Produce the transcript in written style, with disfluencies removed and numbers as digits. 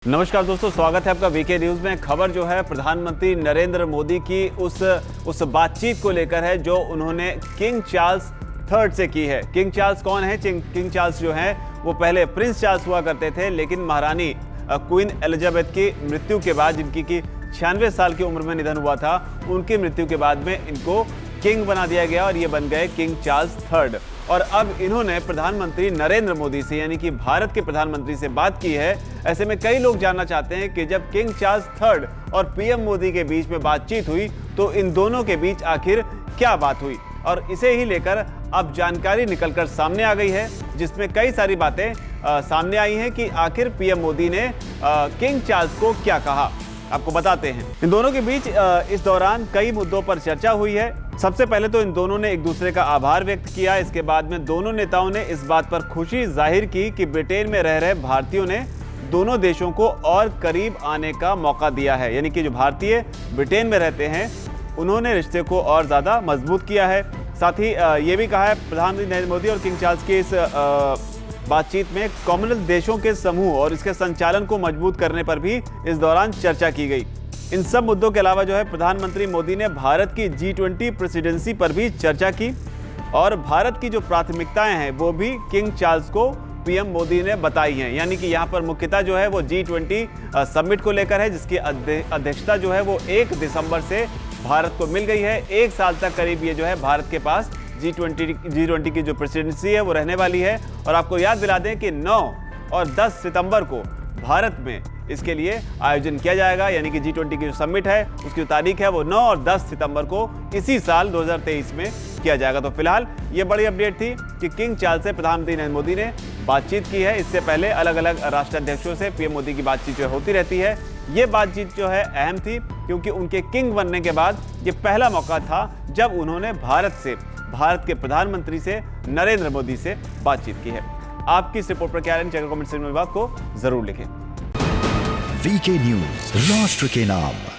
नमस्कार दोस्तों, स्वागत है आपका वीके न्यूज में। खबर जो है प्रधानमंत्री नरेंद्र मोदी की उस बातचीत को लेकर है जो उन्होंने किंग चार्ल्स थर्ड से की है। किंग चार्ल्स कौन है? किंग चार्ल्स जो है वो पहले प्रिंस चार्ल्स हुआ करते थे, लेकिन महारानी क्वीन एलिजाबेथ की मृत्यु के बाद, जिनकी 96 साल की उम्र में निधन हुआ था, उनकी मृत्यु के बाद में इनको किंग बना दिया गया और ये बन गए किंग चार्ल्स थर्ड। और अब इन्होंने प्रधानमंत्री नरेंद्र मोदी से, यानी कि भारत के प्रधानमंत्री से बात की है। ऐसे में कई लोग जानना चाहते हैं कि जब किंग चार्ल्स थर्ड और पीएम मोदी के बीच में बातचीत हुई तो इन दोनों के बीच आखिर क्या बात हुई, और इसे ही लेकर अब जानकारी निकलकर सामने आ गई है, जिसमें कई सारी बातें सामने आई हैं कि आखिर पीएम मोदी ने किंग चार्ल्स को क्या कहा। आपको बताते हैं, इन दोनों के बीच इस दौरान कई मुद्दों पर चर्चा हुई है। सबसे पहले तो इन दोनों ने एक दूसरे का आभार व्यक्त किया। इसके बाद में दोनों नेताओं ने इस बात पर खुशी जाहिर की कि ब्रिटेन में रह रहे भारतीयों ने दोनों देशों को और करीब आने का मौका दिया है, यानी कि जो भारतीय ब्रिटेन में रहते हैं उन्होंने रिश्ते को और ज़्यादा मजबूत किया है। साथ ही ये भी कहा है प्रधानमंत्री नरेंद्र मोदी और किंग चार्ल्स की इस बातचीत में कॉमनवेल्थ देशों के समूह और इसके संचालन को मजबूत करने पर भी इस दौरान चर्चा की गई। इन सब मुद्दों के अलावा जो है प्रधानमंत्री मोदी ने भारत की G20 प्रेसिडेंसी पर भी चर्चा की और भारत की जो प्राथमिकताएं हैं वो भी किंग चार्ल्स को पीएम मोदी ने बताई हैं। यानी कि यहाँ पर मुख्यतः जो है वो G20 समिट को लेकर है, जिसकी अध्यक्षता जो है वो 1 दिसंबर से भारत को मिल गई है। 1 साल तक करीब ये जो है भारत के पास G20 की जो प्रेसिडेंसी है वो रहने वाली है। और आपको याद दिला दें कि 9 और 10 सितंबर को भारत में इसके लिए आयोजन किया जाएगा, यानी कि G20 की जो समिट है उसकी तारीख है वो 9 और 10 सितंबर को इसी साल 2023 में किया जाएगा। तो फिलहाल ये बड़ी अपडेट थी कि किंग चार्ल्स से प्रधानमंत्री नरेंद्र मोदी ने बातचीत की है। इससे पहले अलग अलग राष्ट्राध्यक्षों से पीएम मोदी की बातचीत जो होती रहती है। ये बातचीत जो है अहम थी क्योंकि उनके किंग बनने के बाद ये पहला मौका था जब उन्होंने भारत के प्रधानमंत्री से नरेंद्र मोदी से बातचीत की है। आपकी इस रिपोर्ट पर क्या राय है? कमेंट सेक्शन में बात को जरूर लिखें। वीके न्यूज, राष्ट्र के नाम।